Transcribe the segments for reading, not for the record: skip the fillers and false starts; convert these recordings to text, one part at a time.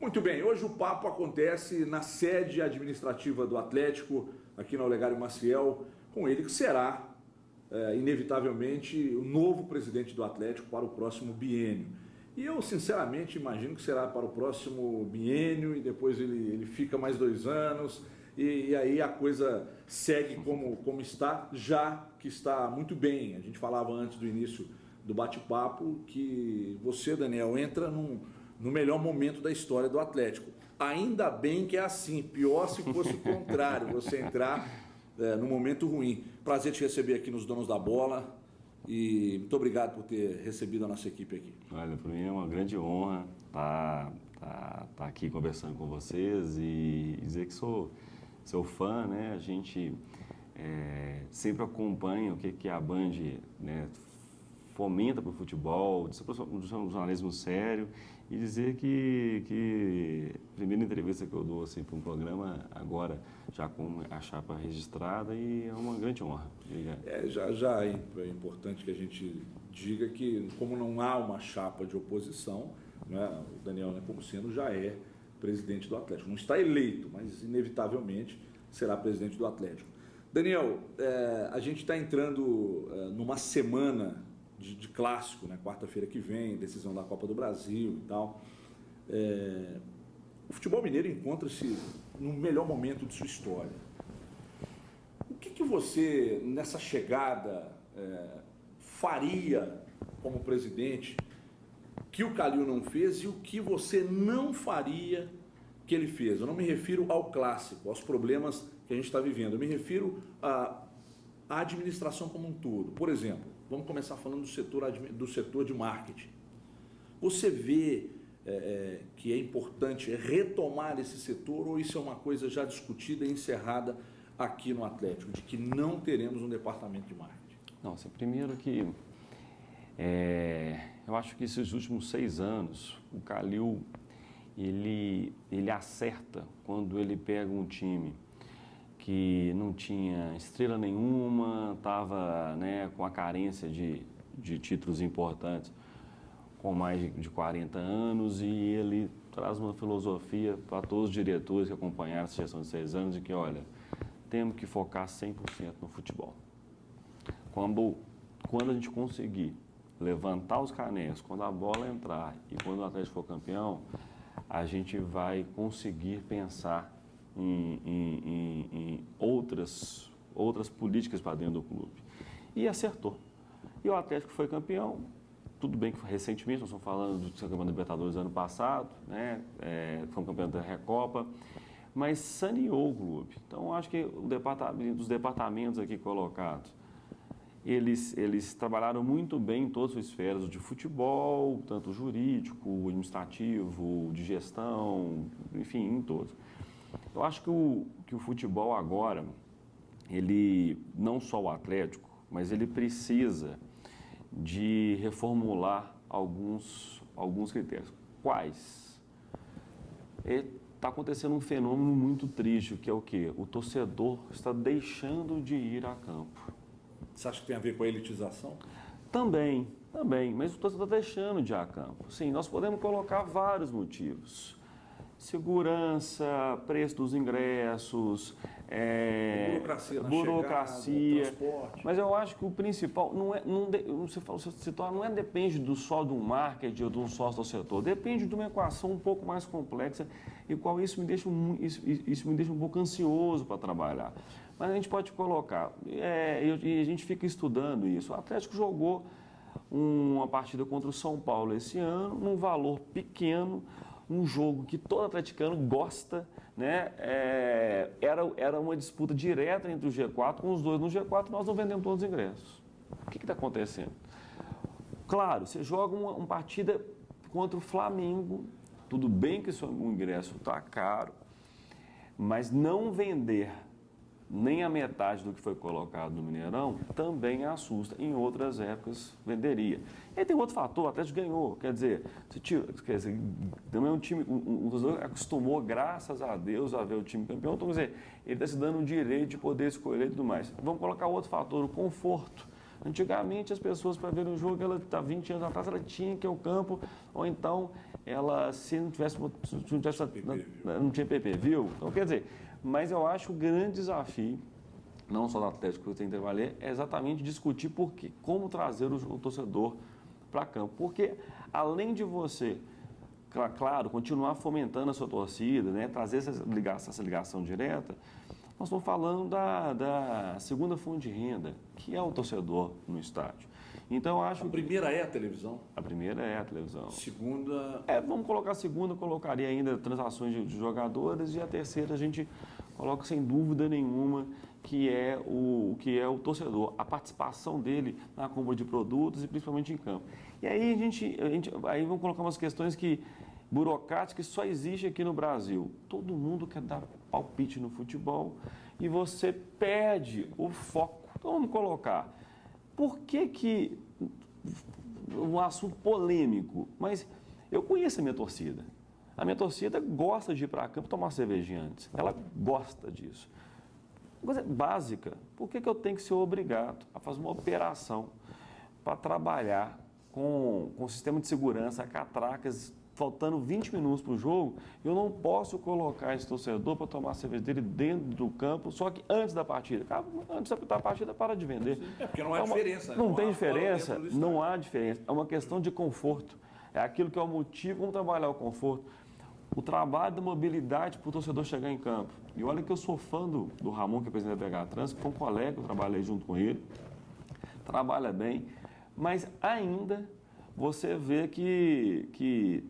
Muito bem, hoje o papo acontece na sede administrativa do Atlético, aqui na Olegário Maciel, com ele que será, inevitavelmente, o novo presidente do Atlético para o próximo biênio. E eu, sinceramente, imagino que será para o próximo biênio e depois ele fica mais 2 anos e aí a coisa segue como está, já que está muito bem. A gente falava antes do início do bate-papo que você, Daniel, entra no melhor momento da história do Atlético. Ainda bem que é assim, pior se fosse o contrário, você entrar no momento ruim. Prazer te receber aqui nos Donos da Bola e muito obrigado por ter recebido a nossa equipe aqui. Olha, para mim é uma grande honra estar aqui conversando com vocês e dizer que sou seu fã, né? A gente sempre acompanha o que a Band, né, fomenta para o futebol, um jornalismo sério, e dizer que a primeira entrevista que eu dou assim, para um programa agora, já com a chapa registrada, e é uma grande honra. Já é importante que a gente diga que, como não há uma chapa de oposição, né, o Daniel Nepomuceno já é presidente do Atlético. Não está eleito, mas inevitavelmente será presidente do Atlético. Daniel, a gente está entrando numa semana de clássico, né? Quarta-feira que vem, decisão da Copa do Brasil e tal. O futebol mineiro encontra-se no melhor momento de sua história. O que você, nessa chegada, faria como presidente que o Calil não fez e o que você não faria que ele fez? Eu não me refiro ao clássico, aos problemas que a gente está vivendo. Eu me refiro à administração como um todo. Por exemplo, vamos começar falando do setor de marketing. Você vê que é importante retomar esse setor ou isso é uma coisa já discutida e encerrada aqui no Atlético, de que não teremos um departamento de marketing? Não, assim, primeiro que eu acho que esses últimos 6 anos, o Calil, ele acerta quando ele pega um time que não tinha estrela nenhuma, estava, né, com a carência de títulos importantes, com mais de 40 anos, e ele traz uma filosofia para todos os diretores que acompanharam essa gestão de 6 anos, de que, olha, temos que focar 100% no futebol. Quando a gente conseguir levantar os canecos, quando a bola entrar e quando o Atlético for campeão, a gente vai conseguir pensar em outras políticas para dentro do clube. E acertou. E o Atlético foi campeão. Tudo bem que recentemente, nós estamos falando do campeão da Libertadores ano passado, né? Foi um campeão da Recopa, mas saneou o clube. Então, acho que os departamentos aqui colocados, eles trabalharam muito bem em todas as esferas de futebol, tanto jurídico, administrativo, de gestão, enfim, em todos. Eu acho que o futebol agora, ele, não só o Atlético, mas ele precisa de reformular alguns critérios. Quais? Está acontecendo um fenômeno muito triste, que é o quê? O torcedor está deixando de ir a campo. Você acha que tem a ver com a elitização? Também, mas o torcedor está deixando de ir a campo. Sim, nós podemos colocar vários motivos. Segurança, preço dos ingressos, burocracia, chegada, transporte. Mas eu acho que o principal não depende só do marketing ou de um sócio do setor, depende de uma equação um pouco mais complexa e qual isso me deixa um pouco ansioso para trabalhar. Mas a gente pode colocar, e a gente fica estudando isso. O Atlético jogou uma partida contra o São Paulo esse ano, num valor pequeno, um jogo que todo atleticano gosta, né? Era uma disputa direta entre o G4, com os dois no G4, nós não vendemos todos os ingressos. O que está acontecendo? Claro, você joga uma partida contra o Flamengo, tudo bem que o ingresso está caro, mas não vender nem a metade do que foi colocado no Mineirão também assusta. Em outras épocas venderia. E tem outro fator, o Atlético ganhou, quer dizer, também um time, o torcedor acostumou, graças a Deus, a ver o time campeão, então, quer dizer, ele está se dando o direito de poder escolher e tudo mais. Vamos colocar outro fator, o conforto. Antigamente, as pessoas, para ver um jogo, ela está 20 anos atrás, ela tinha que ir ao campo, ou então, ela, se não tivesse, não tinha pay-per-view. Então, quer dizer, mas eu acho o grande desafio, não só do Atlético que eu tenho que trabalhar, é exatamente discutir por quê, como trazer o torcedor para campo. Porque, além de você, claro, continuar fomentando a sua torcida, né, trazer essa ligação direta, nós estamos falando da segunda fonte de renda, que é o torcedor no estádio. Então, eu acho a primeira é a televisão? A primeira é a televisão. Segunda... Vamos colocar a segunda, colocaria ainda transações de jogadores, e a terceira a gente coloca sem dúvida nenhuma que é o torcedor, a participação dele na compra de produtos e principalmente em campo. E aí aí vamos colocar umas questões burocráticas que só existem aqui no Brasil. Todo mundo quer dar palpite no futebol e você perde o foco. Então vamos colocar, por que um assunto polêmico, mas eu conheço a minha torcida. A minha torcida gosta de ir para campo tomar cervejinha antes. Ela gosta disso. Coisa básica, por que eu tenho que ser obrigado a fazer uma operação para trabalhar com sistema de segurança, catracas, faltando 20 minutos para o jogo, eu não posso colocar esse torcedor para tomar a cerveja dele dentro do campo, só que antes da partida. Antes da partida, para de vender. Porque não há diferença. Não tem diferença, não há diferença. É uma questão de conforto. É aquilo que é o motivo, vamos trabalhar o conforto. O trabalho da mobilidade para o torcedor chegar em campo. E olha que eu sou fã do Ramon, que é presidente da BH Trans, que foi um colega, eu trabalhei junto com ele, trabalha bem, mas ainda você vê que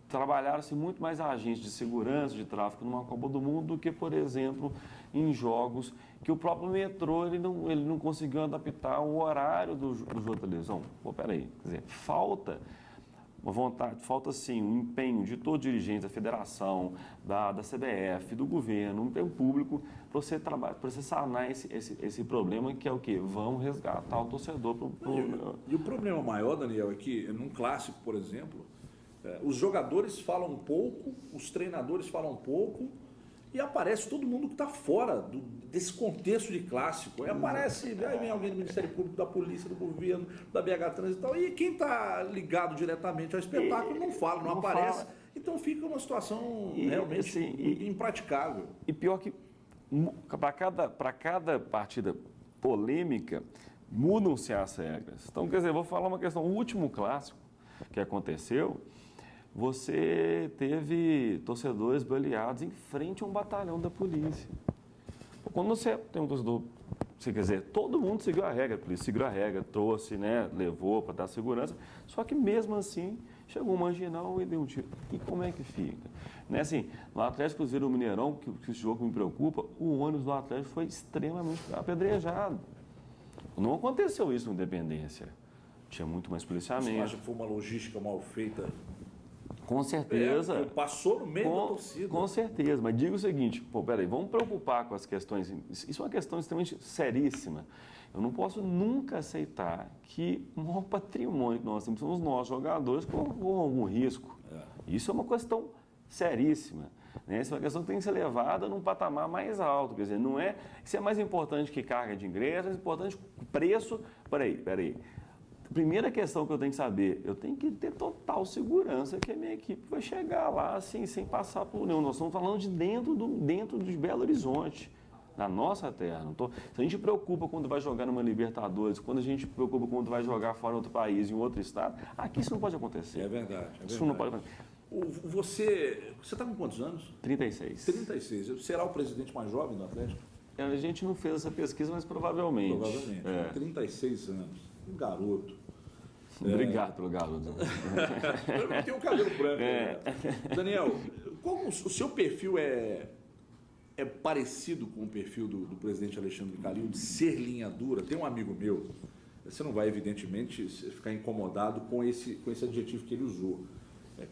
trabalharam-se muito mais agentes de segurança, de tráfego numa Copa do Mundo do que, por exemplo, em jogos que o próprio metrô ele não conseguiu adaptar o horário do jogo de televisão. Pô, peraí, quer dizer, falta uma vontade, falta sim um empenho de todos os dirigentes da federação, da CBF, do governo, um empenho público para você sanar esse problema que é o quê? Vamos resgatar o torcedor. E o problema maior, Daniel, é que num clássico, por exemplo, os jogadores falam um pouco, os treinadores falam um pouco, e aparece todo mundo que está fora desse contexto de clássico. Aí aparece, aí vem alguém do Ministério Público, da Polícia, do governo, da BH Trans e tal, e quem está ligado diretamente ao espetáculo não fala, não aparece. Fala. Então fica uma situação realmente assim, impraticável. E pior que, para cada partida polêmica, mudam-se as regras. Então, quer dizer, vou falar uma questão, o último clássico que aconteceu, você teve torcedores baleados em frente a um batalhão da polícia. Quando você tem um torcedor, quer dizer, todo mundo seguiu a regra, a polícia seguiu a regra, trouxe, né, levou para dar segurança, só que mesmo assim chegou um marginal e deu um tiro. E como é que fica? Né, assim, no Atlético Cruzeiro do Mineirão, que esse jogo me preocupa, o ônibus do Atlético foi extremamente apedrejado. Não aconteceu isso no Independência. Tinha muito mais policiamento. Você acha que foi uma logística mal feita? Com certeza. Passou no meio da torcida. Com certeza, mas diga o seguinte, peraí, vamos preocupar com as questões, isso é uma questão extremamente seríssima. Eu não posso nunca aceitar que o maior patrimônio que nós temos são os nossos jogadores com algum risco. Isso é uma questão seríssima. Né? Isso é uma questão que tem que ser levada num patamar mais alto. Quer dizer, não é... Isso é mais importante que carga de ingresso, é mais importante que preço... Peraí. Primeira questão que eu tenho que saber, eu tenho que ter total segurança que a minha equipe vai chegar lá assim, sem passar por nenhum. Nós estamos falando de dentro de Belo Horizonte, na nossa terra. Se a gente preocupa quando vai jogar numa Libertadores, quando a gente preocupa quando vai jogar fora em outro país, em outro estado, aqui isso não pode acontecer. É verdade. Isso não pode acontecer. Você está com quantos anos? 36. 36. Será o presidente mais jovem do Atlético? A gente não fez essa pesquisa, mas provavelmente. Provavelmente. 36 anos. Um garoto. Obrigado pelo garoto. Eu tenho um cabelo branco. Daniel, como o seu perfil é parecido com o perfil do presidente Alexandre Calil, de ser linha dura? Tem um amigo meu, você não vai evidentemente ficar incomodado com esse adjetivo que ele usou,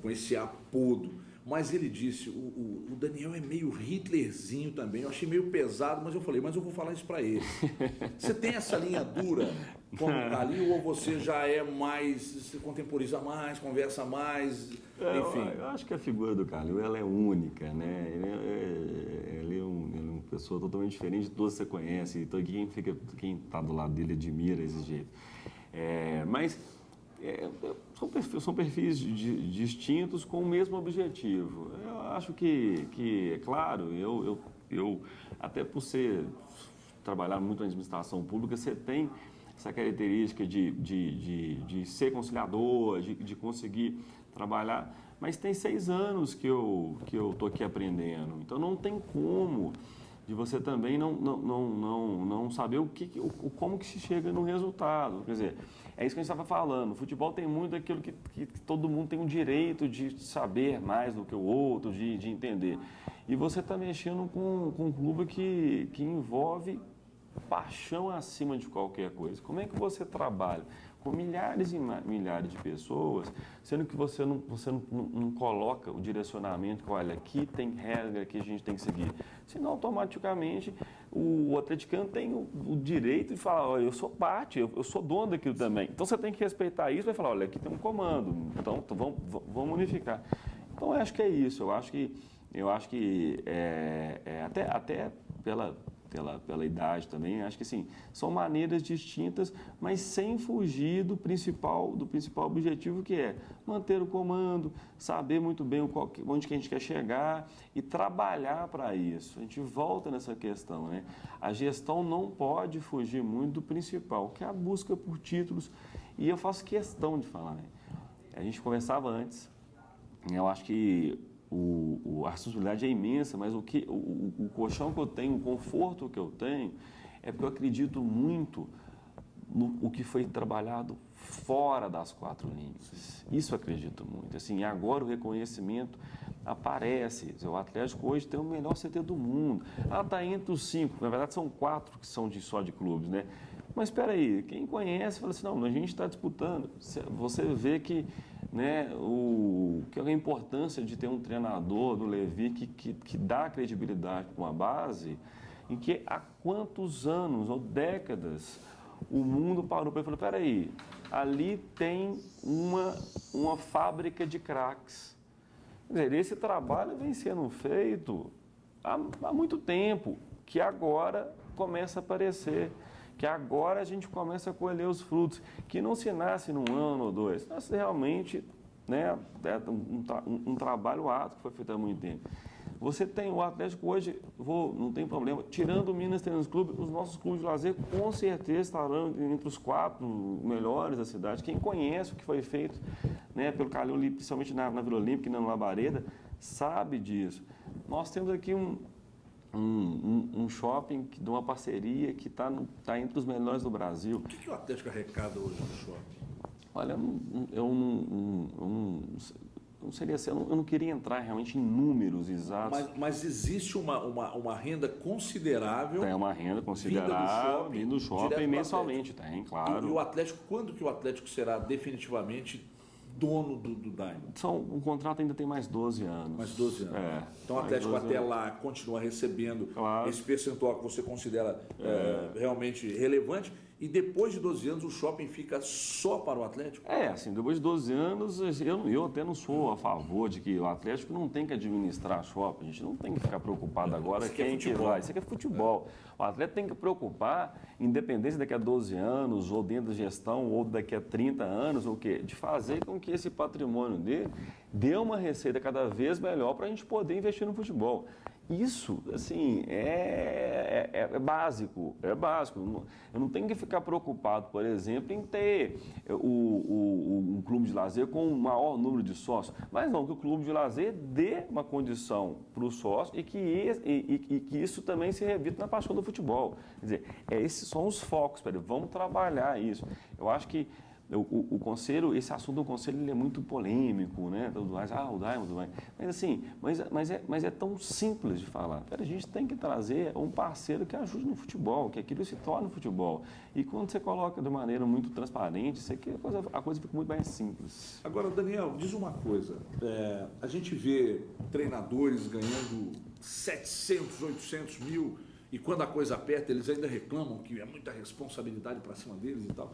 com esse apodo. Mas ele disse, o Daniel é meio Hitlerzinho também, eu achei meio pesado, mas eu falei, mas eu vou falar isso para ele. Você tem essa linha dura como o Calil ou você já é mais, se contemporiza mais, conversa mais, enfim? Eu acho que a figura do Calil ela é única, né? Ele é um pessoa totalmente diferente de todos que você conhece, então quem está do lado dele admira esse jeito. São perfis distintos com o mesmo objetivo. Eu acho que é claro, eu até por trabalhar muito na administração pública, você tem essa característica de ser conciliador, de conseguir trabalhar, mas tem 6 anos que eu estou aqui aprendendo, então não tem como de você também não saber como que se chega no resultado. Quer dizer, é isso que a gente estava falando. O futebol tem muito aquilo que todo mundo tem o direito de saber mais do que o outro, de entender. E você está mexendo com um clube que envolve paixão acima de qualquer coisa. Como é que você trabalha com milhares e milhares de pessoas, sendo que você não coloca o direcionamento que, olha, aqui tem regra que a gente tem que seguir. Senão, automaticamente, o atleticano tem o direito de falar, olha, eu sou parte, eu sou dono daquilo também. Então, você tem que respeitar isso e vai falar, olha, aqui tem um comando, então vamos unificar. Então, eu acho que é isso. Eu acho que até pela idade também, acho que assim, são maneiras distintas, mas sem fugir do principal objetivo, que é manter o comando, saber muito bem onde que a gente quer chegar e trabalhar para isso. A gente volta nessa questão, né? A gestão não pode fugir muito do principal, que é a busca por títulos, e eu faço questão de falar, né? A gente conversava antes, eu acho que a responsabilidade é imensa, mas o colchão que eu tenho, o conforto que eu tenho, é porque eu acredito muito no que foi trabalhado fora das 4 linhas. Isso eu acredito muito. Assim, agora o reconhecimento aparece. O Atlético hoje tem o melhor CT do mundo. Está entre os 5, na verdade são 4 que são só de clubes, né? Mas espera aí, quem conhece fala assim, não, a gente está disputando. Você vê que, né, que é a importância de ter um treinador do Levi que dá credibilidade para uma base em que há quantos anos ou décadas o mundo parou para ele e falou, espera aí, ali tem uma fábrica de craques. Quer dizer, esse trabalho vem sendo feito há muito tempo, que agora começa a aparecer, que agora a gente começa a colher os frutos, que não se nasce num ano ou 2, nasce realmente, né, um trabalho árduo que foi feito há muito tempo. Você tem o Atlético hoje, não tem problema, tirando o Minas Tênis Clube, os nossos clubes de lazer com certeza estarão entre os 4 melhores da cidade. Quem conhece o que foi feito, né, pelo Calil, principalmente na Vila Olímpica e na Labareda, sabe disso. Nós temos aqui um shopping de uma parceria que está entre os melhores do Brasil. O que o Atlético arrecada hoje no shopping? Olha, eu não queria entrar realmente em números exatos. Mas existe uma renda considerável. Tem uma renda considerável vindo do shopping mensalmente, tem, claro. E o Atlético, quando que o Atlético será definitivamente dono do Diamond? O contrato ainda tem mais 12 anos. Mais 12 anos. Então o Atlético até lá continua recebendo esse percentual que você considera realmente relevante. E depois de 12 anos o shopping fica só para o Atlético? Assim, depois de 12 anos, eu até não sou a favor de que o Atlético não tem que administrar shopping. A gente não tem que ficar preocupado agora quem que vai. Isso aqui é futebol. O Atlético tem que preocupar, independente daqui a 12 anos, ou dentro da gestão, ou daqui a 30 anos, ou o quê? De fazer com que esse patrimônio dele dê uma receita cada vez melhor para a gente poder investir no futebol. Isso, assim, é básico, é básico. Eu não tenho que ficar preocupado, por exemplo, em ter um clube de lazer com um maior número de sócios, mas não, que o clube de lazer dê uma condição para o sócio e que isso também se revita na paixão do futebol. Quer dizer, esses são os focos, vamos trabalhar isso. Eu acho que o conselho, esse assunto do conselho, ele é muito polêmico, né? O Diamond vai. Mas assim, mas é tão simples de falar. A gente tem que trazer um parceiro que ajude no futebol, que aquilo se torne futebol. E quando você coloca de maneira muito transparente, a coisa fica muito mais simples. Agora, Daniel, diz uma coisa. A gente vê treinadores ganhando 700, 800 mil e quando a coisa aperta, eles ainda reclamam que é muita responsabilidade para cima deles e tal.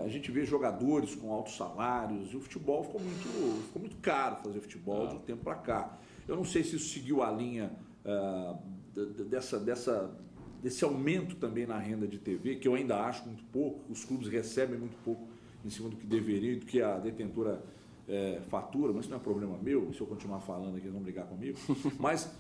A gente vê jogadores com altos salários e o futebol ficou muito caro fazer futebol de um tempo para cá. Eu não sei se isso seguiu a linha desse aumento também na renda de TV, que eu ainda acho muito pouco, os clubes recebem muito pouco em cima do que deveriam, do que a detentora fatura, mas isso não é problema meu, se eu continuar falando aqui, eles vão brigar comigo. Mas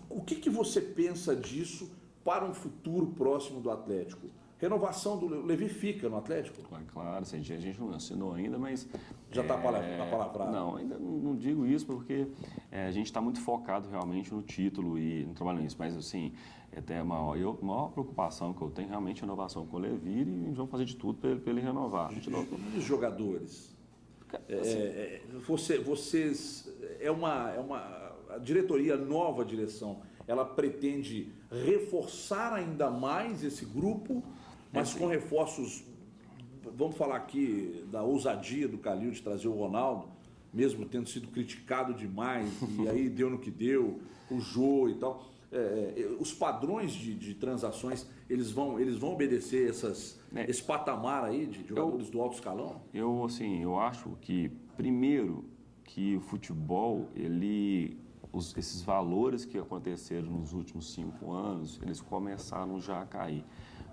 o que você pensa disso para um futuro próximo do Atlético? Renovação do Levi fica no Atlético? Claro, a gente não assinou ainda, mas... Já está palavrado? Não, ainda não digo isso porque a gente está muito focado realmente no título e no trabalho nisso, mas assim, até a maior preocupação que eu tenho realmente é a renovação com o Levi e vamos fazer de tudo para ele renovar. E os jogadores? Vocês... A diretoria, a nova direção, ela pretende reforçar ainda mais esse grupo, mas com reforços, vamos falar aqui da ousadia do Calil de trazer o Ronaldo, mesmo tendo sido criticado demais, e aí deu no que deu, o Jô e tal. Os padrões de transações, eles vão obedecer esse patamar aí de jogadores do alto escalão? Eu acho que, primeiro, que o futebol, esses valores que aconteceram nos últimos 5 anos, eles começaram já a cair.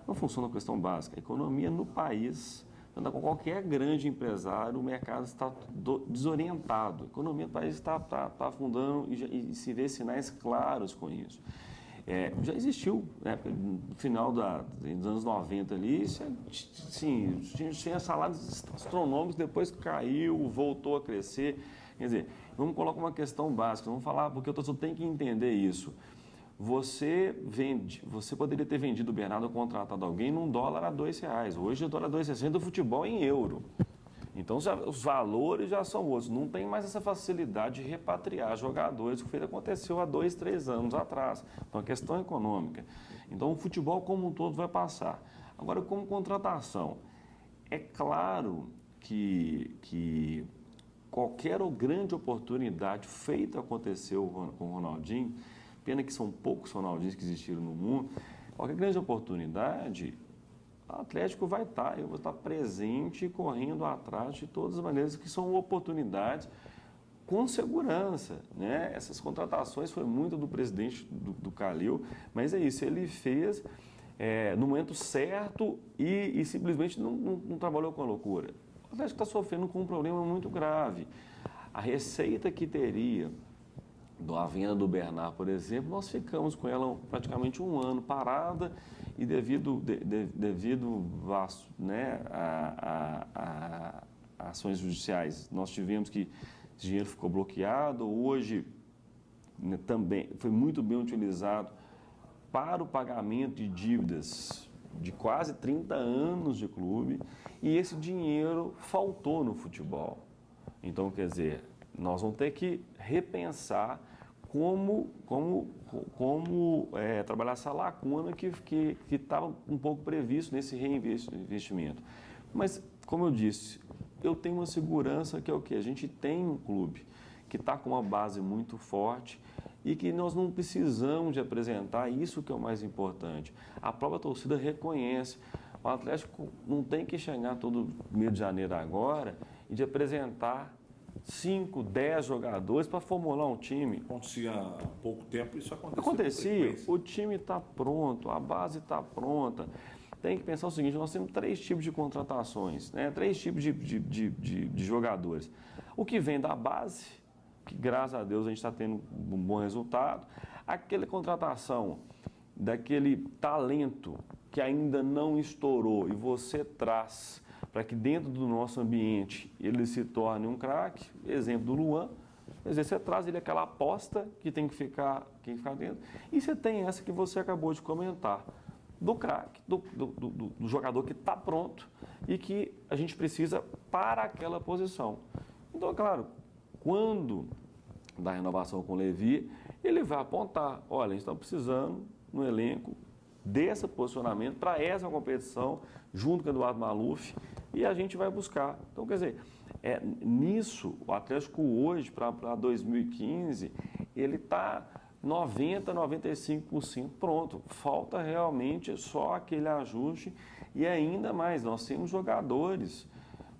Não funciona a questão básica. A economia no país, anda com qualquer grande empresário, o mercado está desorientado. A economia do país está afundando e se vê sinais claros com isso. Já existiu, né, no final dos anos 90 ali, sim, tinha salários astronômicos, depois caiu, voltou a crescer. Quer dizer, vamos colocar uma questão básica, vamos falar, porque o torcedor tem que entender isso. Você poderia ter vendido o Bernardo ou contratado alguém num dólar a R$2. Hoje o dólar a R$2,60 do futebol em euro. Então os valores já são outros. Não tem mais essa facilidade de repatriar jogadores, que aconteceu há 2, 3 anos atrás. Então a questão é econômica. Então o futebol como um todo vai passar. Agora, como contratação, é claro que qualquer grande oportunidade feita aconteceu com o Ronaldinho, pena que são poucos Ronaldinhos que existiram no mundo, qualquer grande oportunidade, o Atlético vai estar, eu vou estar presente, correndo atrás de todas as maneiras que são oportunidades com segurança, né? Essas contratações foi muito do presidente do Calil, mas é isso, ele fez no momento certo e simplesmente não trabalhou com a loucura. O Atlético está sofrendo com um problema muito grave. A receita que teria da venda do Bernard, por exemplo, nós ficamos com ela praticamente 1 ano parada e devido né, a ações judiciais, nós tivemos que esse dinheiro ficou bloqueado. Hoje, né, também foi muito bem utilizado para o pagamento de dívidas de quase 30 anos de clube e esse dinheiro faltou no futebol. Então, quer dizer, nós vamos ter que repensar como trabalhar essa lacuna que estava um pouco previsto nesse reinvestimento. Mas, como eu disse, eu tenho uma segurança que é o quê? A gente tem um clube que está com uma base muito forte e que nós não precisamos de apresentar isso que é o mais importante. A própria torcida reconhece. O Atlético não tem que chegar todo mês de janeiro agora e de apresentar 5, 10 jogadores para formular um time. Acontecia há pouco tempo, isso acontecia. O time está pronto, a base está pronta. Tem que pensar o seguinte, nós temos 3 tipos de contratações, né? 3 tipos de jogadores. O que vem da base, que graças a Deus a gente está tendo um bom resultado. Aquela contratação daquele talento que ainda não estourou e você traz para que dentro do nosso ambiente ele se torne um craque, exemplo do Luan, às vezes você traz ele aquela aposta que tem que ficar dentro, e você tem essa que você acabou de comentar, do craque, do jogador que está pronto e que a gente precisa para aquela posição. Então, é claro, quando da renovação com o Levi, ele vai apontar, olha, a gente está precisando no elenco desse posicionamento para essa competição, junto com o Eduardo Maluf, e a gente vai buscar. Então, quer dizer, nisso, o Atlético hoje, para 2015, ele está 90%, 95% pronto. Falta realmente só aquele ajuste e ainda mais, nós temos jogadores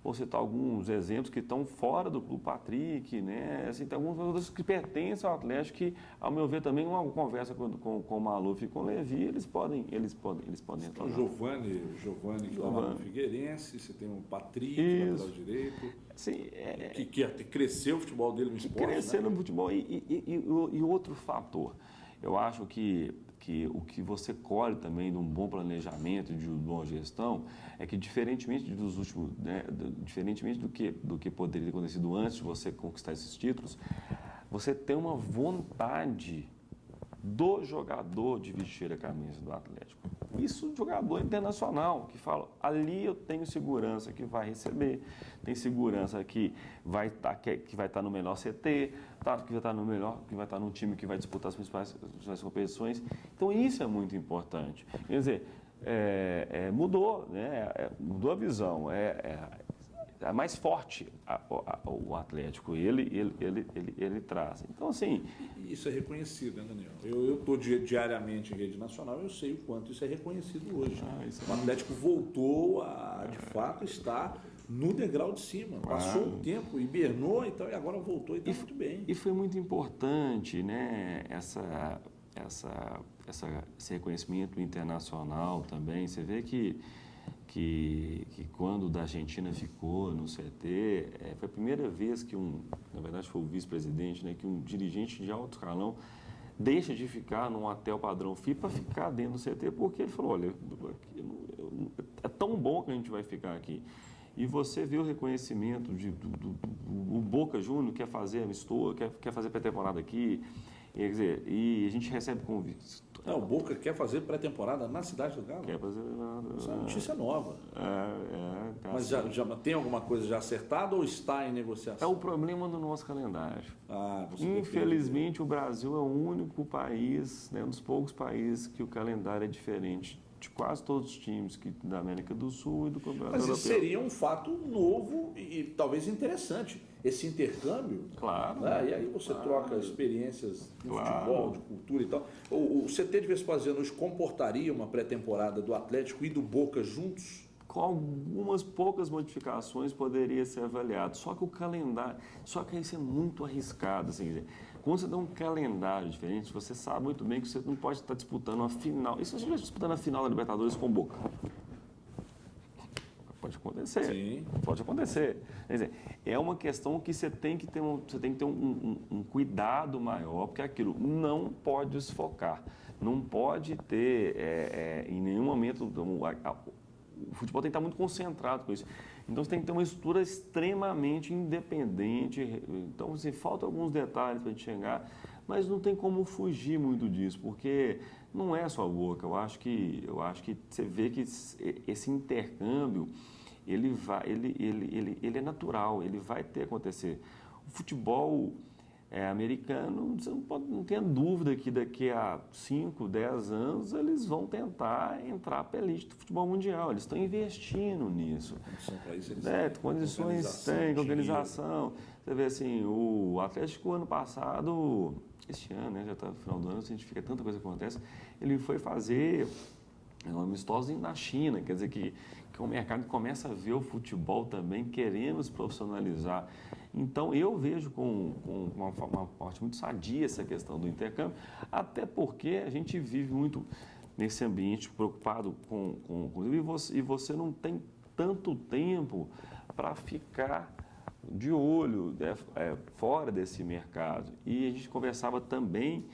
vou citar alguns exemplos que estão fora do Clube Patrick, né? Assim, tem alguns jogadores que pertencem ao Atlético que, ao meu ver, também uma conversa com o Maluf e com o Levi, eles podem Então, Giovani que está lá no Figueirense, você tem o Patrick, lateral direito, assim, que cresceu o futebol dele no esporte. Cresceu no futebol e outro fator, eu acho que o que você colhe também de um bom planejamento, de uma boa gestão, é que diferentemente dos últimos, né, diferentemente do que poderia ter acontecido antes de você conquistar esses títulos, você tem uma vontade do jogador de vestir a camisa do Atlético. Isso de jogador internacional, que fala, ali eu tenho segurança que vai receber, tem segurança que vai estar no melhor CT, que vai estar num time que vai disputar as principais competições. Então isso é muito importante. Quer dizer, mudou, né? Mudou a visão. É mais forte o Atlético, ele traz. Então, assim... Isso é reconhecido, né, Daniel? Eu estou diariamente em rede nacional, eu sei o quanto isso é reconhecido hoje. O Atlético voltou a, de fato, estar no degrau de cima. Passou o tempo, hibernou então, e agora voltou e está muito bem. E foi muito importante, né, esse reconhecimento internacional também. Você vê que quando da Argentina ficou no CT, foi a primeira vez que na verdade foi o vice-presidente, né, que um dirigente de alto escalão deixa de ficar num hotel padrão FII para ficar dentro do CT, porque ele falou, olha, é tão bom que a gente vai ficar aqui. E você vê o reconhecimento o Boca Júnior quer fazer amistoso, quer fazer pré-temporada aqui, quer dizer, e a gente recebe convites. O Boca quer fazer pré-temporada na Cidade do Galo? Quer fazer... Essa é uma notícia nova. Mas já tem alguma coisa já acertada ou está em negociação? É o problema do nosso calendário. Infelizmente, o Brasil é o único país, né, um dos poucos países que o calendário é diferente de quase todos os times da América do Sul e do Campeonato Europeu. Mas isso seria um fato novo e talvez interessante, esse intercâmbio. Claro. Né? E aí você troca experiências de futebol, de cultura e tal. O CT de Vespasiano hoje comportaria uma pré-temporada do Atlético e do Boca juntos? Com algumas poucas modificações poderia ser avaliado. Só que o calendário, isso é muito arriscado. Assim, quando você dá um calendário diferente, você sabe muito bem que você não pode estar disputando uma final. E se você estiver disputando a final da Libertadores com o Boca? Pode acontecer. Sim. Pode acontecer. Quer dizer, é uma questão que você tem que ter um cuidado maior, porque aquilo não pode desfocar. Não pode ter, em nenhum momento, o futebol tem que estar muito concentrado com isso. Então, você tem que ter uma estrutura extremamente independente. Então, assim, faltam alguns detalhes para a gente chegar, mas não tem como fugir muito disso, porque não é só a Boca. Eu acho que você vê que esse intercâmbio, ele é natural, ele vai ter que acontecer. O futebol americano, você não tenha dúvida que daqui a 5, 10 anos eles vão tentar entrar para a elite do futebol mundial. Eles estão investindo nisso. Condições têm, organização. Você vê assim, o Atlético ano passado, este ano, né, já está no final do ano, a gente fica tanta coisa que acontece, ele foi fazer amistosos na China, quer dizer que o mercado começa a ver o futebol também, querendo se profissionalizar. Então, eu vejo com uma parte muito sadia essa questão do intercâmbio, até porque a gente vive muito nesse ambiente preocupado e você não tem tanto tempo para ficar de olho fora desse mercado. E a gente conversava também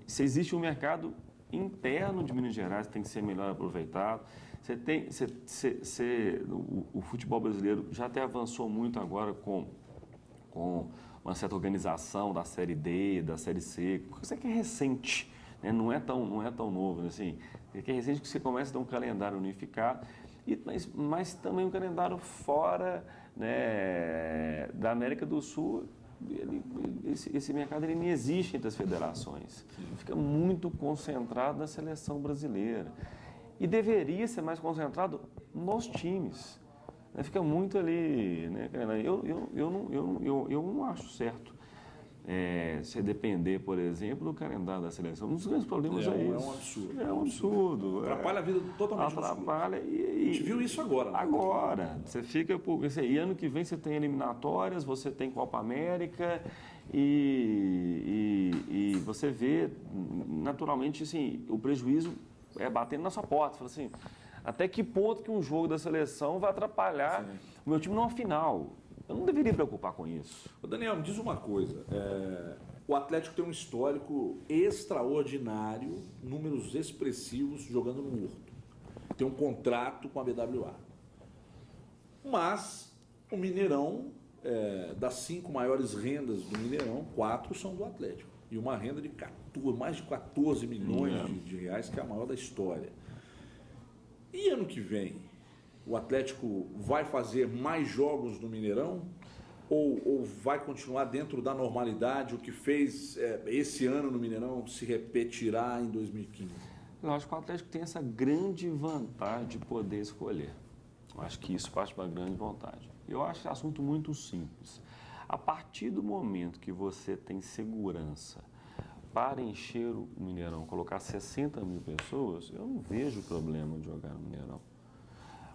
se existe um mercado interno de Minas Gerais que tem que ser melhor aproveitado. O futebol brasileiro já até avançou muito agora com uma certa organização da Série D, da Série C, coisa que é recente, né? Não é tão novo, né? Assim, que é recente que você começa a ter um calendário unificado, mas também um calendário fora, né, da América do Sul. Esse mercado ele não existe entre as federações. Fica muito concentrado na seleção brasileira. E deveria ser mais concentrado nos times. Fica muito ali, né? Eu não acho certo. Se depender, por exemplo, do calendário da seleção, um dos grandes problemas é isso. É um absurdo. É um absurdo. Atrapalha a vida totalmente dos clubes. Atrapalha. A gente viu isso agora. Né? Agora. Você fica... E ano que vem você tem eliminatórias, você tem Copa América e você vê, naturalmente, assim, o prejuízo batendo na sua porta. Você fala assim, até que ponto que um jogo da seleção vai atrapalhar o meu time numa final? Eu não deveria me preocupar com isso. Daniel, me diz uma coisa. O Atlético tem um histórico extraordinário, números expressivos jogando no Horto. Tem um contrato com a BWA. Mas o Mineirão, das 5 maiores rendas do Mineirão, 4 são do Atlético. E uma renda de mais de 14 milhões de reais, que é a maior da história. E ano que vem? O Atlético vai fazer mais jogos no Mineirão ou vai continuar dentro da normalidade? O que fez esse ano no Mineirão se repetirá em 2015? Eu acho que o Atlético tem essa grande vantagem de poder escolher. Eu acho que isso parte de uma grande vontade. Eu acho esse assunto muito simples. A partir do momento que você tem segurança para encher o Mineirão, colocar 60 mil pessoas, eu não vejo problema de jogar no Mineirão.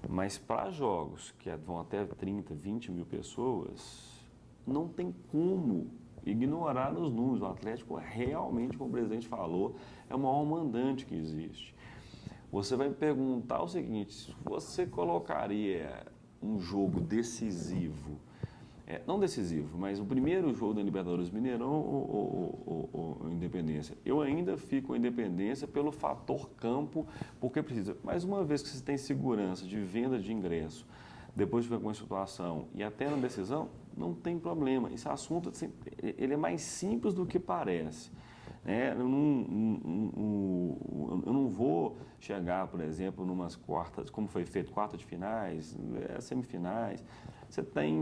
Mas para jogos que vão até 30, 20 mil pessoas, não tem como ignorar os números. O Atlético realmente, como o presidente falou, é o maior mandante que existe. Você vai me perguntar o seguinte, se você colocaria um jogo decisivo, não decisivo, mas o primeiro jogo da Libertadores Mineirão ou Independência, eu ainda fico com a Independência pelo fator campo, porque precisa. Mas uma vez que você tem segurança de venda de ingresso, depois de alguma situação e até na decisão, não tem problema. Esse assunto assim, ele é mais simples do que parece. Eu não vou chegar, por exemplo, numas quartas, como foi feito, quartas de finais, semifinais. Você tem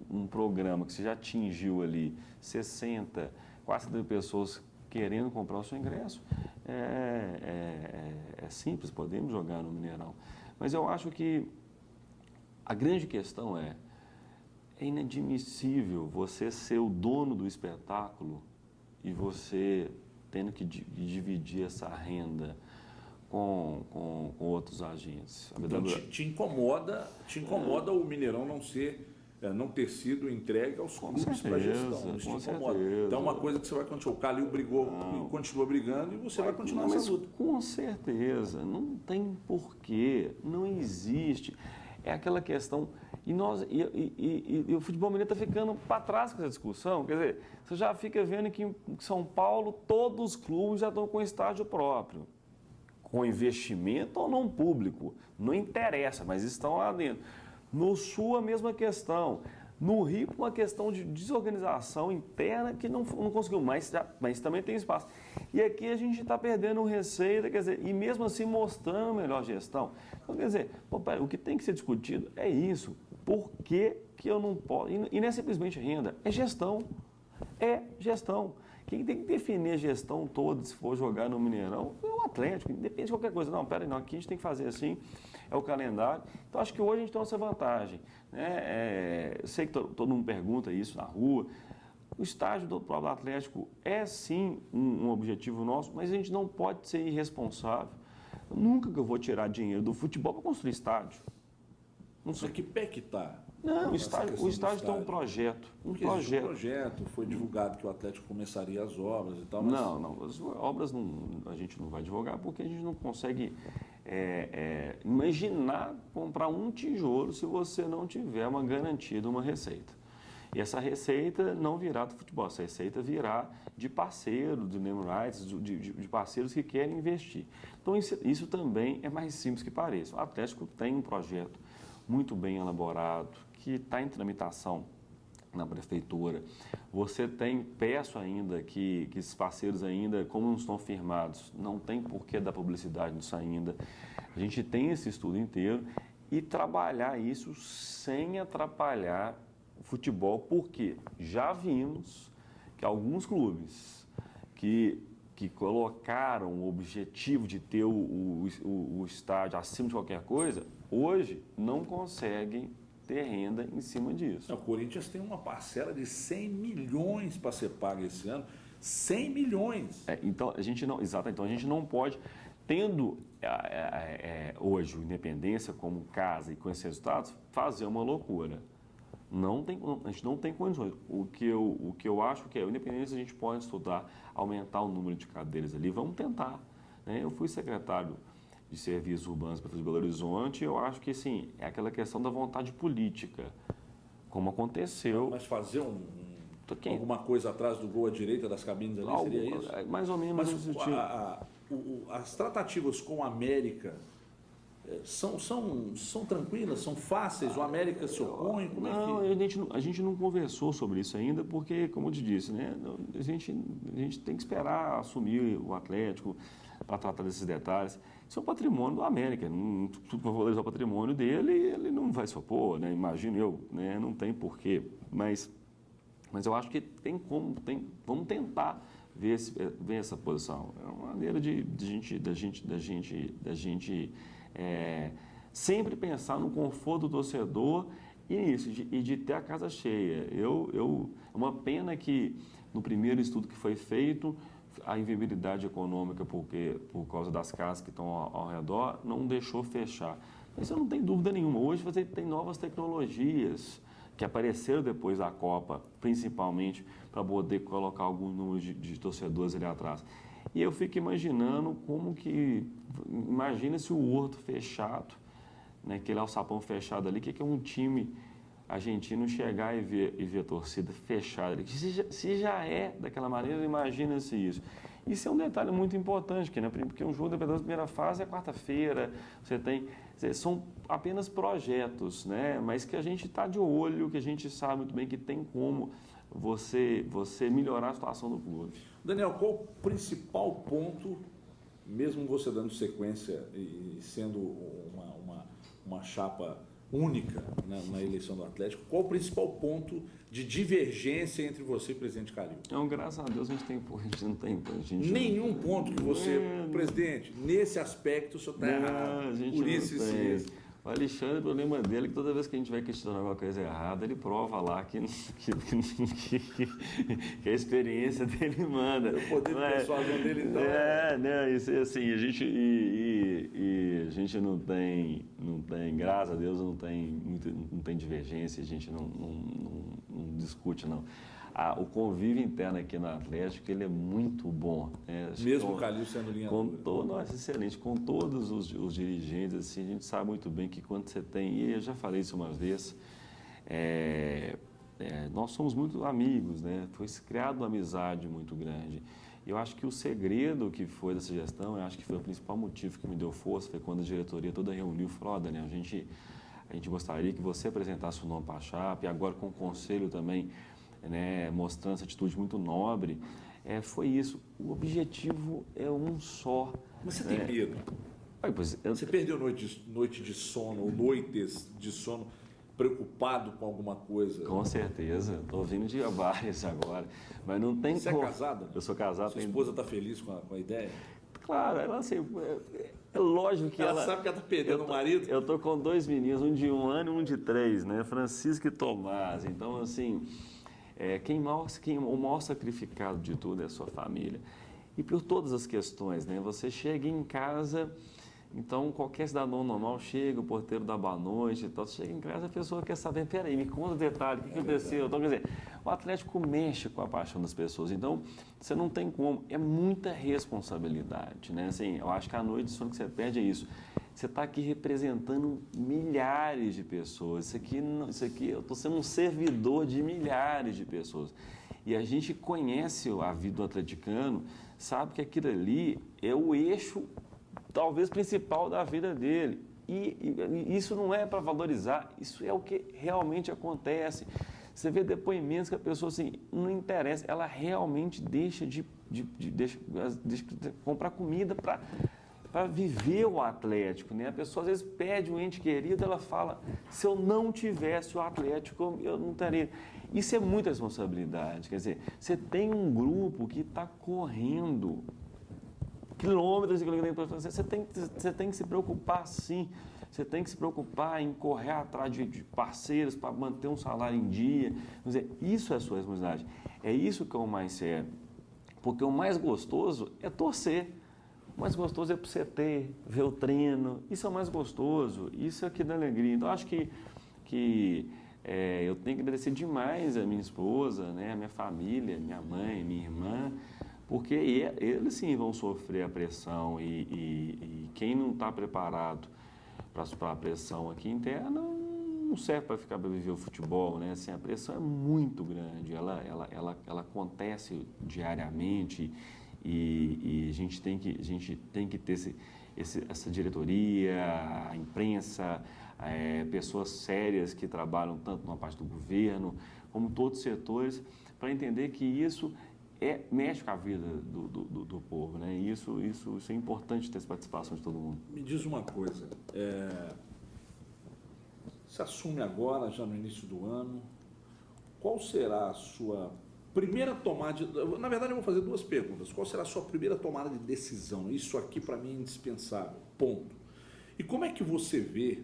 um programa que você já atingiu ali 60, quase 70 pessoas querendo comprar o seu ingresso. É simples, podemos jogar no Mineirão. Mas eu acho que a grande questão é inadmissível você ser o dono do espetáculo e você tendo que dividir essa renda com outros agentes. Então, te incomoda o Mineirão não ter sido entregue aos clubes para gestão. Isso te incomoda. Então é uma coisa que você vai continuar. O Calil brigou e continua brigando e você vai continuar essa luta. Com certeza. Não tem porquê. Não existe. É aquela questão. E o futebol mineiro está ficando para trás com essa discussão. Quer dizer, você já fica vendo que em São Paulo todos os clubes já estão com estádio próprio. Com investimento ou não público. Não interessa, mas estão lá dentro. No Sul, a mesma questão. No Rio, uma questão de desorganização interna que não conseguiu, mas também tem espaço. E aqui a gente está perdendo receita, quer dizer, e mesmo assim mostrando melhor gestão. Então, quer dizer, o que tem que ser discutido é isso. Por que eu não posso? E não é simplesmente renda, é gestão. É gestão. Quem tem que definir a gestão toda, se for jogar no Mineirão, é o Atlético, independe de qualquer coisa. Não, peraí, não, aqui a gente tem que fazer assim, é o calendário. Então, acho que hoje a gente tem essa vantagem. Eu sei que todo mundo pergunta isso na rua. O estádio do próprio Atlético é, sim, um objetivo nosso, mas a gente não pode ser irresponsável. Nunca que eu vou tirar dinheiro do futebol para construir estádio. Não sei que pé que está. Não, o estádio tem um projeto. Um projeto, foi divulgado que o Atlético começaria as obras e tal. Mas... Não, as obras a gente não vai divulgar porque a gente não consegue imaginar comprar um tijolo se você não tiver uma garantia de uma receita. E essa receita não virá do futebol, essa receita virá de parceiros, de name rights, de parceiros que querem investir. Então isso também é mais simples que pareça. O Atlético tem um projeto muito bem elaborado, que está em tramitação na prefeitura. Você peço ainda que esses parceiros ainda, como não estão firmados, não tem porquê dar publicidade nisso ainda. A gente tem esse estudo inteiro e trabalhar isso sem atrapalhar o futebol, porque já vimos que alguns clubes que colocaram o objetivo de ter o estádio acima de qualquer coisa, hoje não conseguem ter renda em cima disso. O Corinthians tem uma parcela de 100 milhões para ser paga esse ano. 100 milhões. Então, a gente não, exato, então a gente não pode, tendo hoje o Independência como casa e com esses resultados, fazer uma loucura. A gente não tem condições. O que eu acho que o Independência a gente pode estudar, aumentar o número de cadeiras ali, vamos tentar. Né? Eu fui secretário de Serviços Urbanos para Belo Horizonte e eu acho que, sim, é aquela questão da vontade política, como aconteceu. Mas fazer alguma coisa atrás do gol à direita das cabines ali, seria isso? Mais ou menos. Mas as tratativas com a América são tranquilas, são fáceis? O América se opõe? A gente não conversou sobre isso ainda, porque, como eu te disse, né, a gente tem que esperar assumir o Atlético para tratar desses detalhes. Isso é um patrimônio do América. Para valorizar o patrimônio dele, ele não vai se opor, né? Imagino eu, né? Não tem porquê. Mas eu acho que vamos tentar ver essa posição. É uma maneira da gente sempre pensar no conforto do torcedor e de ter a casa cheia. É uma pena que no primeiro estudo que foi feito, a inviabilidade econômica por causa das casas que estão ao redor não deixou fechar. Mas eu não tenho dúvida nenhuma. Hoje você tem novas tecnologias que apareceram depois da Copa, principalmente para poder colocar algum número de torcedores ali atrás. E eu fico imaginando imagina se o Horto fechado, né, aquele alçapão fechado ali, que é um time argentino chegar e ver a torcida fechada ali. Se já é daquela maneira, imagina-se isso. Isso é um detalhe muito importante, porque um jogo da primeira fase é quarta-feira, são apenas projetos, né? Mas que a gente está de olho, que a gente sabe muito bem que tem como você melhorar a situação do clube. Daniel, qual o principal ponto, mesmo você dando sequência e sendo uma chapa única, né, na eleição do Atlético, qual o principal ponto de divergência entre você e o presidente Calil? Graças a Deus a gente não tem. Nenhum ponto que você, presidente, nesse aspecto o senhor está errado. Por isso. O Alexandre, o problema dele é que toda vez que a gente vai questionar alguma coisa errada, ele prova lá que a experiência dele manda. O poder de persuasão dele, então. Né? Isso é assim, a gente não tem, graças a Deus, não tem divergência, a gente não discute, não. O convívio interno aqui no Atlético, ele é muito bom. Né? Mesmo o Calil sendo linha dura. Nossa, excelente. Com todos os dirigentes, assim, a gente sabe muito bem que quando você tem, e eu já falei isso uma vez, nós somos muito amigos, né? Foi criada uma amizade muito grande. Eu acho que o segredo que foi dessa gestão, eu acho que foi o principal motivo que me deu força, foi quando a diretoria toda reuniu e falou: Daniel, a gente gostaria que você apresentasse o nome para a chapa, e agora com o conselho também, né, mostrando essa atitude muito nobre. Foi isso. O objetivo é um só. Mas você tem medo? Você perdeu noite de sono, ou noites de sono, preocupado com alguma coisa? Com certeza. Estou vindo de várias agora. Mas não tem Você é casado? Eu sou casado. Sua esposa está feliz com a ideia? Claro, ela assim, é lógico que ela sabe que ela está perdendo o marido. Eu estou com 2 meninos, um de 1 ano e um de 3, né? Francisco e Tomás. Então, assim, o maior sacrificado de tudo é a sua família. E por todas as questões, né? Você chega em casa, então qualquer cidadão normal chega, o porteiro dá boa noite e tal. Você chega em casa, a pessoa quer saber, peraí, me conta o detalhe, o que aconteceu? Então, quer dizer, o Atlético mexe com a paixão das pessoas. Então, você não tem como. É muita responsabilidade, né? Assim, eu acho que a noite de sono que você perde é isso. Você está aqui representando milhares de pessoas. Isso aqui eu estou sendo um servidor de milhares de pessoas. E a gente conhece a vida do atleticano, sabe que aquilo ali é o eixo, talvez, principal da vida dele. E isso não é para valorizar, isso é o que realmente acontece. Você vê depoimentos que a pessoa, assim, não interessa, ela realmente deixa de comprar comida para viver o Atlético, né? A pessoa às vezes perde um ente querido, ela fala: se eu não tivesse o Atlético, eu não teria. Isso é muita responsabilidade. Quer dizer, você tem um grupo que está correndo quilômetros e quilômetros, você tem que se preocupar, sim, você tem que se preocupar em correr atrás de parceiros para manter um salário em dia. Quer dizer, isso é a sua responsabilidade. É isso que é o mais sério. Porque o mais gostoso é torcer. O mais gostoso é para você ver o treino. Isso é o mais gostoso. Isso é que dá alegria. Então, acho que eu tenho que agradecer demais a minha esposa, né, a minha família, minha mãe, minha irmã, porque eles sim vão sofrer a pressão e quem não está preparado para a pressão aqui interna não serve para ficar para viver o futebol, né? Assim, a pressão é muito grande, ela acontece diariamente e a gente tem que ter essa diretoria, a imprensa, pessoas sérias que trabalham tanto na parte do governo como todos os setores para entender que isso mexe com a vida do povo, né? E isso é importante ter essa participação de todo mundo. Me diz uma coisa, você assume agora, já no início do ano, qual será a sua primeira tomada na verdade, eu vou fazer duas perguntas. Qual será a sua primeira tomada de decisão? Isso aqui para mim é indispensável, ponto. E como é que você vê,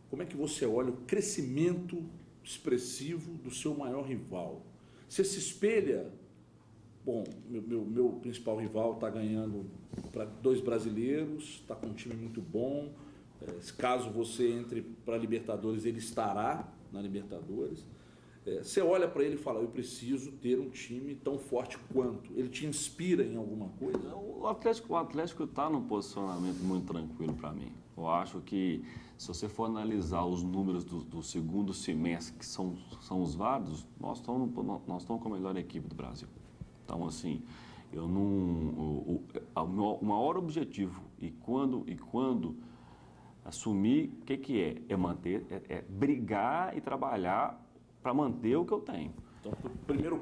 como é que você olha o crescimento expressivo do seu maior rival? Você se espelha... Bom, meu principal rival está ganhando para 2 brasileiros, está com um time muito bom. Caso você entre para a Libertadores, ele estará na Libertadores. Você olha para ele e fala, eu preciso ter um time tão forte quanto. Ele te inspira em alguma coisa? O Atlético está num posicionamento muito tranquilo para mim. Eu acho que, se você for analisar os números do segundo semestre, que são os válidos, nós estamos com a melhor equipe do Brasil. Então, assim, o maior objetivo, e quando assumir, o que é? É manter, brigar e trabalhar para manter o que eu tenho. Então, o primeiro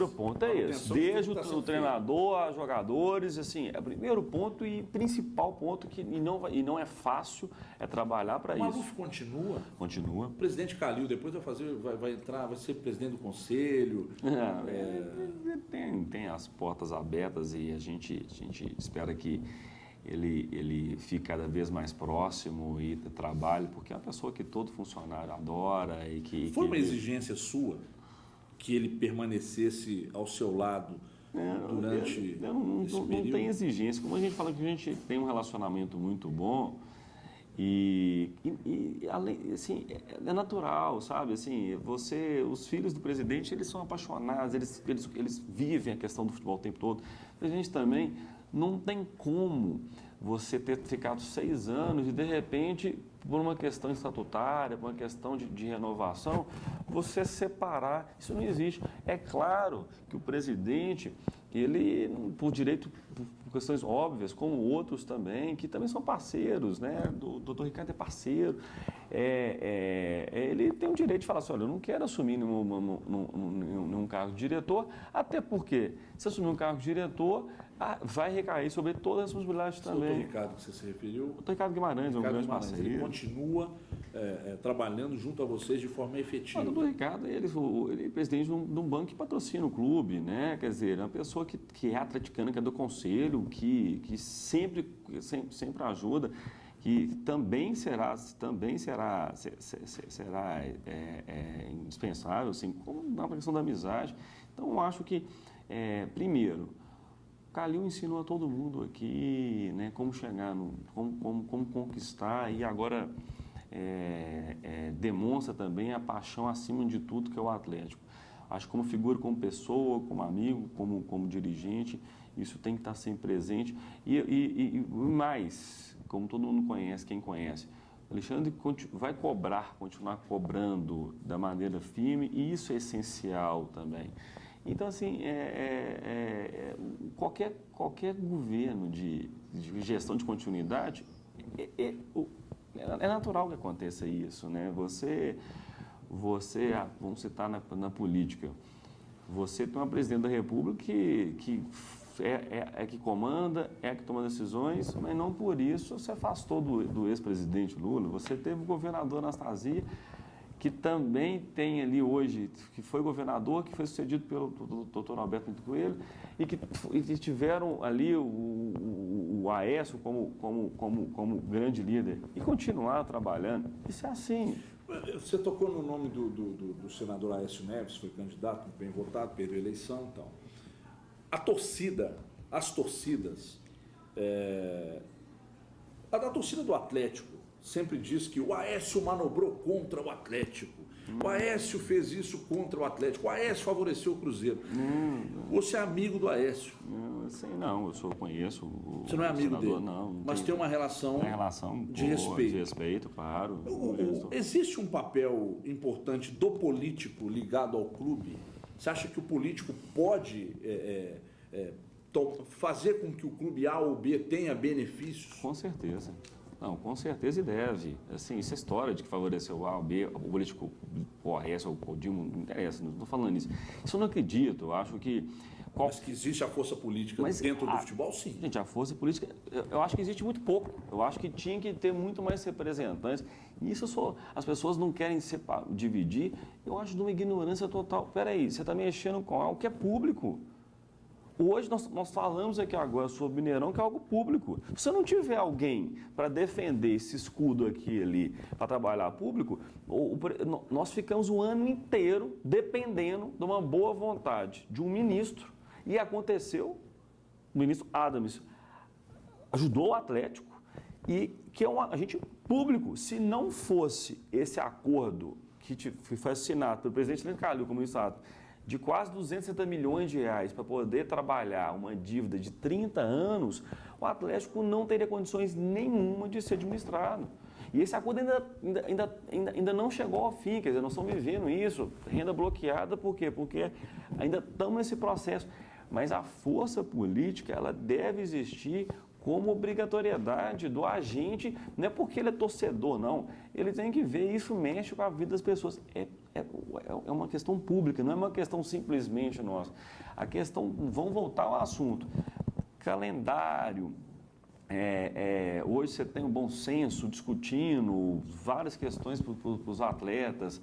ponto é esse. Desde o treinador a jogadores, assim, é o primeiro ponto e principal ponto e não é fácil trabalhar para isso. O Maluf continua? Continua. O presidente Calil depois vai ser presidente do conselho. Tem as portas abertas e a gente espera que ele fique cada vez mais próximo e trabalhe, porque é uma pessoa que todo funcionário adora e que... Foi uma exigência sua que ele permanecesse ao seu lado durante esse período? Não tem exigência. Como a gente fala que a gente tem um relacionamento muito bom e além, assim, é natural, sabe? Assim, os filhos do presidente, eles são apaixonados, eles vivem a questão do futebol o tempo todo. A gente também não tem como você ter ficado 6 anos e, de repente, por uma questão estatutária, por uma questão de renovação, você separar. Isso não existe. É claro que o presidente, ele, por direito, por questões óbvias, como outros também, que também são parceiros, né? O doutor Ricardo é parceiro. Ele tem o direito de falar assim, olha, eu não quero assumir nenhum cargo de diretor, até porque, se assumir um cargo de diretor, vai recair sobre todas as responsabilidades também. O doutor Ricardo, que você se referiu? O doutor Ricardo Guimarães é um grande parceiro. Ele continua trabalhando junto a vocês de forma efetiva. O doutor Ricardo, ele é presidente de um banco que patrocina o clube, né? Quer dizer, é uma pessoa que é atleticana, que é do conselho, que sempre ajuda, que também será indispensável, assim, como na questão da amizade. Então, eu acho que, primeiro, o Calil ensinou a todo mundo aqui, né, como chegar, como conquistar, e agora demonstra também a paixão acima de tudo que é o Atlético. Acho que como figura, como pessoa, como amigo, como dirigente, isso tem que estar sempre presente. E mais, como todo mundo conhece, quem conhece, Alexandre vai continuar cobrando da maneira firme, e isso é essencial também. Então, assim, qualquer governo de gestão de continuidade, é natural que aconteça isso, né? Vamos citar na política, você tem uma presidente da República que comanda, que toma decisões, mas não por isso se afastou do ex-presidente Lula. Você teve o governador Anastasia, que também tem ali hoje, que foi governador, que foi sucedido pelo doutor Alberto Coelho, e que tiveram ali o Aécio como grande líder, e continuaram trabalhando. Isso é assim. Você tocou no nome do senador Aécio Neves, foi candidato, bem votado, perdeu a eleição e tal. As torcidas, a torcida do Atlético sempre diz que o Aécio manobrou contra o Atlético, o Aécio fez isso contra o Atlético, o Aécio favoreceu o Cruzeiro. Você é amigo do Aécio? Não, eu conheço o Você não é amigo senador, dele? Não mas tem uma relação, de respeito, claro. Existe um papel importante do político ligado ao clube? Você acha que o político pode fazer com que o clube A ou B tenha benefícios? Com certeza. Não, com certeza e deve. Assim, essa história de que favoreceu o A ou B, o político, o Aécio ou o Dilma, não interessa, não estou falando isso. Isso eu não acredito, eu acho que... Mas que existe a força política dentro do futebol, sim. Gente, a força política, eu acho que existe muito pouco. Eu acho que tinha que ter muito mais representantes. E isso as pessoas não querem dividir. Eu acho de uma ignorância total. Peraí, você está mexendo com algo que é público. Hoje nós falamos aqui agora sobre Mineirão, que é algo público. Se você não tiver alguém para defender esse escudo aqui e ali, para trabalhar público, nós ficamos o ano inteiro dependendo de uma boa vontade de um ministro. E aconteceu, o ministro Adams ajudou o Atlético, e que é um agente público. Se não fosse esse acordo que foi assinado pelo presidente Leandro Calil, como ministro Adams, de quase 260 milhões de reais para poder trabalhar uma dívida de 30 anos, o Atlético não teria condições nenhuma de ser administrado. E esse acordo ainda não chegou ao fim, quer dizer, nós estamos vivendo isso, renda bloqueada, por quê? Porque ainda estamos nesse processo. Mas a força política, ela deve existir como obrigatoriedade do agente, não é porque ele é torcedor, não. Ele tem que ver isso mexe com a vida das pessoas. É uma questão pública, não é uma questão simplesmente nossa. A questão, vamos voltar ao assunto, calendário, hoje você tem o bom senso discutindo várias questões para os atletas,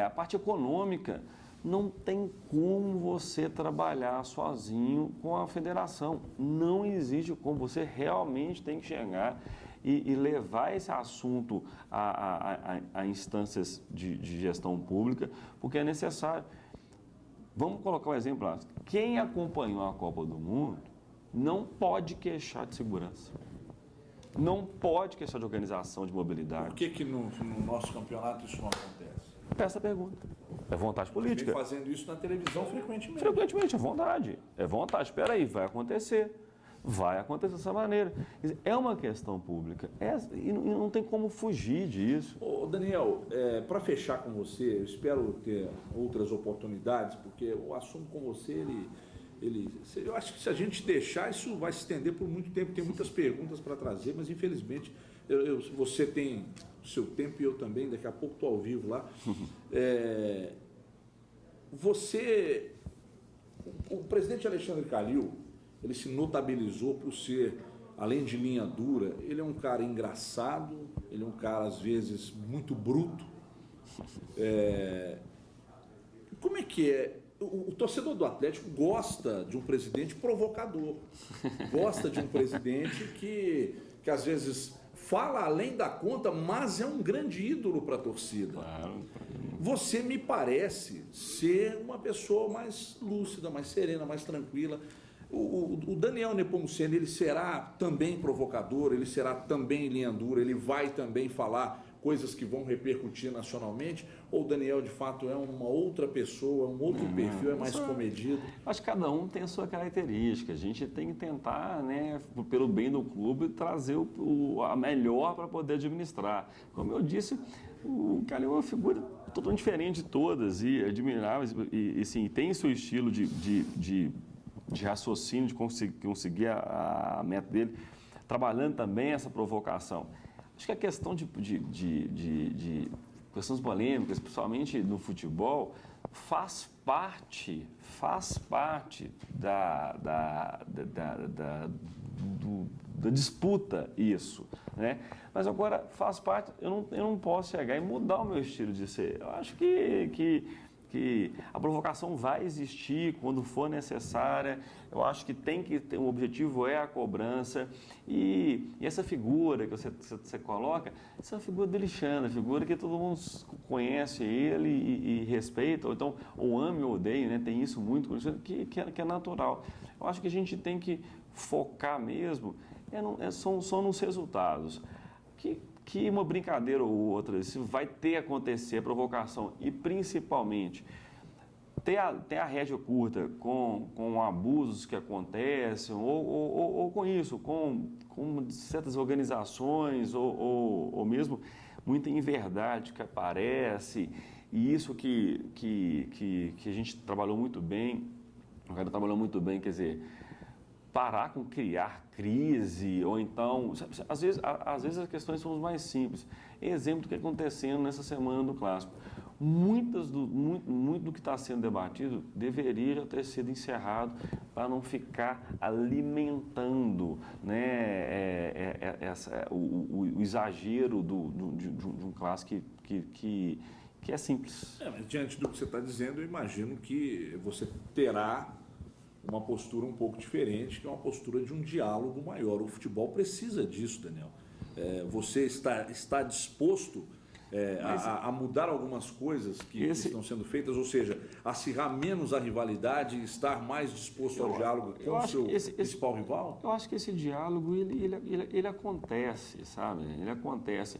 a parte econômica. Não tem como você trabalhar sozinho com a federação. Não existe como. Você realmente tem que chegar e levar esse assunto a instâncias de gestão pública, porque é necessário. Vamos colocar um exemplo lá. Quem acompanhou a Copa do Mundo não pode queixar de segurança. Não pode queixar de organização, de mobilidade. Por que no nosso campeonato isso não acontece? Essa pergunta. É vontade política. Vem fazendo isso na televisão frequentemente. Frequentemente, é vontade. É vontade. Espera aí, vai acontecer. Vai acontecer dessa maneira. É uma questão pública. E não tem como fugir disso. Ô Daniel, para fechar com você, eu espero ter outras oportunidades, porque o assunto com você, eu acho que se a gente deixar, isso vai se estender por muito tempo. Tem muitas perguntas para trazer, mas infelizmente você tem o seu tempo e eu também. Daqui a pouco estou ao vivo lá. O presidente Alexandre Calil, ele se notabilizou por ser, além de linha dura, ele é um cara engraçado, ele é um cara, às vezes, muito bruto. Como é que é? O torcedor do Atlético gosta de um presidente provocador, gosta de um presidente que às vezes fala além da conta, mas é um grande ídolo para a torcida. Claro. Você me parece ser uma pessoa mais lúcida, mais serena, mais tranquila. O Daniel Nepomuceno, ele será também provocador, ele será também linha dura, ele vai também falar coisas que vão repercutir nacionalmente, ou o Daniel de fato é uma outra pessoa, um outro perfil, é mais comedido? Acho que cada um tem a sua característica. A gente tem que tentar, pelo bem do clube, trazer a melhor para poder administrar. Como eu disse, o Calil é uma figura totalmente diferente de todas e admirável, e sim, tem seu estilo de raciocínio, de conseguir a meta dele, trabalhando também essa provocação. Acho que a questão de questões polêmicas, principalmente no futebol, faz parte da disputa isso. né? Mas agora faz parte, eu não posso chegar e mudar o meu estilo de ser. Eu acho que a provocação vai existir quando for necessária. Eu acho que tem que ter, o objetivo é a cobrança. E essa figura que você coloca, essa é a figura do Alexandre, a figura que todo mundo conhece ele e respeita, ou então ou ama ou odeia, né? Tem isso muito com o Alexandre, que é natural. Eu acho que a gente tem que focar mesmo são nos resultados. Que uma brincadeira ou outra, se vai ter a acontecer a provocação e principalmente ter a rédea curta com abusos que acontecem ou com isso, com certas organizações ou mesmo muita inverdade que aparece e isso que a gente trabalhou muito bem, o cara trabalhou muito bem, quer dizer, parar com criar crise, ou então, às vezes as questões são mais simples. Exemplo do que está acontecendo nessa semana do Clássico. Muito do que está sendo debatido deveria já ter sido encerrado para não ficar alimentando, né, o exagero de um Clássico que é simples. Mas diante do que você está dizendo, eu imagino que você terá uma postura um pouco diferente, que é uma postura de um diálogo maior. O futebol precisa disso, Daniel. Você está disposto a mudar algumas coisas que estão sendo feitas, ou seja, acirrar menos a rivalidade e estar mais disposto ao diálogo com o seu principal rival? Eu acho que esse diálogo, ele acontece, sabe? Ele acontece.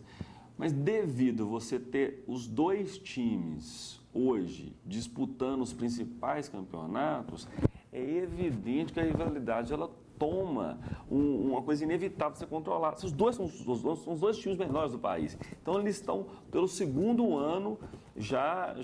Mas devido você ter os dois times hoje disputando os principais campeonatos, é evidente que a rivalidade ela toma uma coisa inevitável de ser controlada. Os dois são os dois times menores do país. Então, eles estão pelo segundo ano já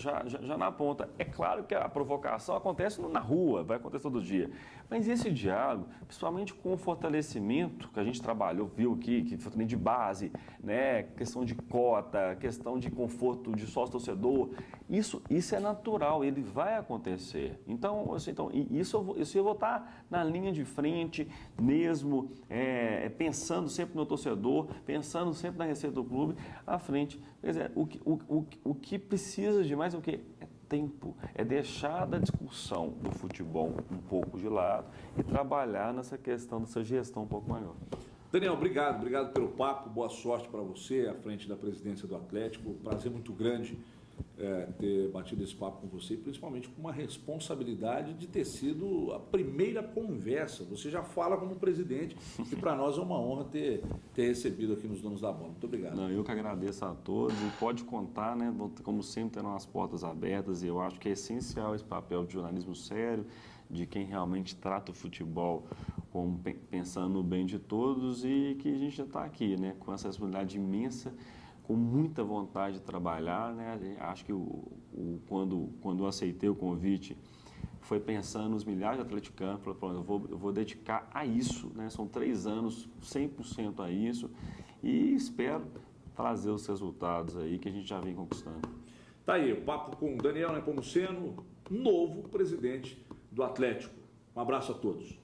na ponta. É claro que a provocação acontece na rua, vai acontecer todo dia. Mas esse diálogo, principalmente com o fortalecimento que a gente trabalhou, viu aqui, que foi também de base, né, questão de cota, questão de conforto de sócio-torcedor, isso é natural, ele vai acontecer. Então, isso eu vou estar na linha de frente mesmo, pensando sempre no meu torcedor, pensando sempre na receita do clube, à frente. Quer dizer, o que precisa de mais é o quê? É tempo, é deixar da discussão do futebol um pouco de lado e trabalhar nessa questão dessa gestão um pouco maior. Daniel, obrigado pelo papo, boa sorte para você à frente da presidência do Atlético, prazer muito grande ter batido esse papo com você, principalmente com uma responsabilidade de ter sido a primeira conversa. Você já fala como presidente e para nós é uma honra ter recebido aqui nos Donos da Bola. Muito obrigado. Não, eu que agradeço a todos e pode contar, né? Como sempre, terão as portas abertas e eu acho que é essencial esse papel de jornalismo sério, de quem realmente trata o futebol como pensando no bem de todos e que a gente já está aqui, né? Com essa responsabilidade imensa, com muita vontade de trabalhar, né? Acho que quando eu aceitei o convite, foi pensando nos milhares de atleticanos, falando, eu vou dedicar a isso, né? São 3 anos, 100% a isso e espero trazer os resultados aí que a gente já vem conquistando. Tá aí, o papo com o Daniel Nepomuceno, novo presidente do Atlético. Um abraço a todos.